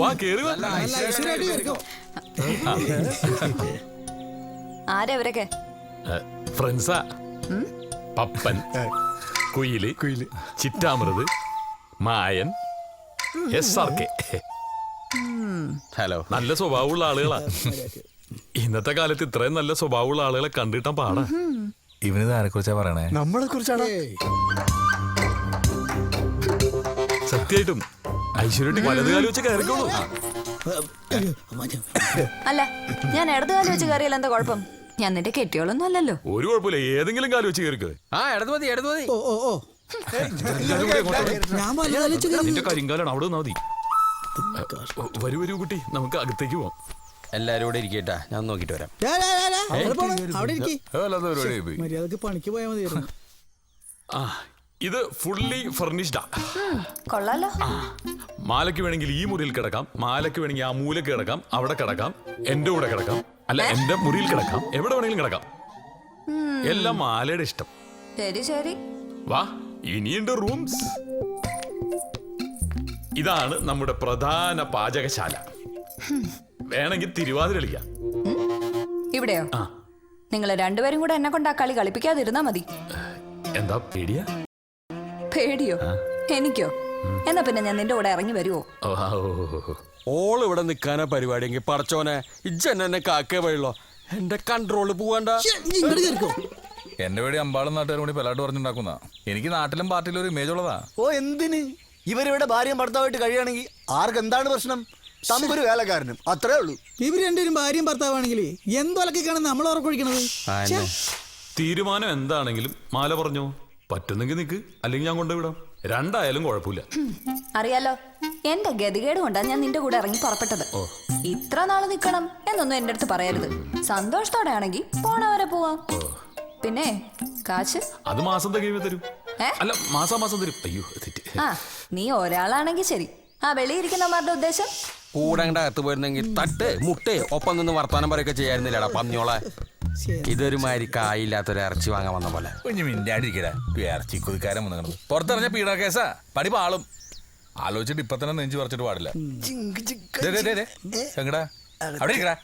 വാ കേറി വാ. ആരാ ഇവരൊക്കെ? ഫ്രണ്ട്സാ. പപ്പൻ, കുയില്, ചിറ്റാമൃത്, മായൻ, SRK. ഹലോ. നല്ല സ്വഭാവമുള്ള ആളുകളാ. ഇന്നത്തെ കാലത്ത് ഇത്രയും നല്ല സ്വഭാവമുള്ള ആളുകളെ കണ്ടിട്ടാൻ പാടാ. ഇവനിത് ആരെ കുറിച്ചാ പറയണേ? നമ്മളെ കുറിച്ചാണ്. സത്യമായിട്ടും ഐശ്വര്യട്ടി വലത് കാലം വെച്ച് കയറിക്കോളൂ. അല്ല, ഞാൻ ഇടതുകാലം വെച്ച് കയറിയാൽ എന്താ കുഴപ്പം? ഞാൻ നിന്റെ കെട്ടിയോളൊന്നും അല്ലല്ലോ. ഒരു കുഴപ്പമില്ല, ഏതെങ്കിലും കാലം വെച്ച് കയറിക്കോ. ഇടത് മതി. നിന്റെ കരിങ്കാലാണ് അവിടെ നിന്നാ മതി. വരൂ കുട്ടി, നമുക്ക് അകത്തേക്ക് പോവാം. എല്ലാരും കൂടെ ഇരിക്കട്ടാ, ഞാൻ നോക്കിട്ട് വരാം. മര്യാദക്ക് പണിക്ക് പോയാൽ മതിയായിരുന്നു. ഇത് ഫുള്ളി ഫർണിഷ്ഡാ. കൊള്ളാലോ. മാലയ്ക്ക് വേണമെങ്കിൽ ഈ മുറിയിൽ കിടക്കാം, മാലയ്ക്ക് വേണമെങ്കിൽ ആ മൂലക്ക് കിടക്കാം, അവിടെ കിടക്കാം, എന്റെ കൂടെ കിടക്കാം, അല്ല എന്റെ മുറിയിൽ കിടക്കാം, എവിടെ വേണമെങ്കിലും കിടക്കാം. എല്ലാം മാലയുടെ ഇഷ്ടം. ശരി. വാ, ഇനിയുണ്ട് റൂംസ്. ഇതാണ് നമ്മുടെ പ്രധാന പാചകശാല. വേണമെങ്കിൽ തിരുവാതിര കളിക്കാം. ഇവിടെയോ? നിങ്ങൾ രണ്ടുപേരും കൂടെ എന്നെ കൊണ്ട് ആ കളി കളിപ്പിക്കാതിരുന്നാ മതി. എന്താ പേടിയാ? പേടിയോ? എനിക്കോ? എന്നാ പിന്നെ ഞാൻ നിന്റെ കൂടെ ഇറങ്ങി വരുവോ? ഓള് ഇവിടെ നിക്കാനാ പരിപാടിയെങ്കിൽ പറച്ചോനെ ഇജ്ജെന്നെ കാക്കേ വഴിയുള്ളോ. എന്റെ കൺട്രോള് പോവാണ്ട. എന്റെ പേടി അമ്പാളും നാട്ടുകാരും കൂടി പെലാട്ട് പറഞ്ഞുണ്ടാക്കുന്ന. എനിക്ക് നാട്ടിലും പാർട്ടിയിലും ഒരു ഇമേജ് ഉള്ളതാ. ഓ എന്തിന്? ഇവരിവിടെ ഭാര്യയും ഭർത്താവായിട്ട് കഴിയുകയാണെങ്കിൽ ആർക്ക് എന്താണ് പ്രശ്നം? തമ്പൊരു വേലക്കാരനും അത്രേ ഉള്ളൂ. ഇവർ രണ്ടുപേരും ഭാര്യയും ഭർത്താവാണെങ്കിലേ എന്തൊലക്കാണ് നമ്മൾ ഉറക്കൊഴിക്കണത്. തീരുമാനം എന്താണെങ്കിലും മാല പറഞ്ഞോ. പറ്റുന്നെങ്കിൽ നിക്ക്, അല്ലെങ്കിൽ ഞാൻ കൊണ്ടുവിടാം. രണ്ടായാലും കുഴപ്പമില്ല. അറിയാലോ, എന്റെ ഗതികേട് കൊണ്ടാ ഞാൻ നിന്റെ കൂടെ ഇറങ്ങി പുറപ്പെട്ടത്. ഇത്ര നാള് നിക്കണം എന്നൊന്നും എന്റെ അടുത്ത് പറയരുത്. സന്തോഷത്തോടെ ആണെങ്കിൽ പോണവരെ പോവാം. പിന്നെ കാശ് അത് മാസം തികയുമ്പോ തരും. അല്ല, മാസം തരും. അയ്യോ തെറ്റ്. നീ ഒരാളാണെങ്കിൽ ശരി. വെളിയിരിക്കുന്നവരുടെ ഉദ്ദേശം കൂടെ അകത്ത് പോയിരുന്നെങ്കിൽ തട്ട് മുട്ടേ ഒപ്പം നിന്ന് വർത്താനം പറയൊക്കെ ചെയ്യായിരുന്നില്ലടാ പന്നിയോളെ. ഇതൊരു മാതിരി കായില്ലാത്തൊരു ഇറച്ചി വാങ്ങാൻ വന്ന പോലെ. ഇറച്ചി കൊതിക്കാരൻ വന്നു പുറത്തിറങ്ങിയ പീഡന കേസാ. പടി പാളും. ആലോചിച്ചിട്ട് ഇപ്പൊ തന്നെ നെഞ്ചു പറിച്ചിട്ട് പാടില്ല. അവിടെ ഇരിക്കടാ.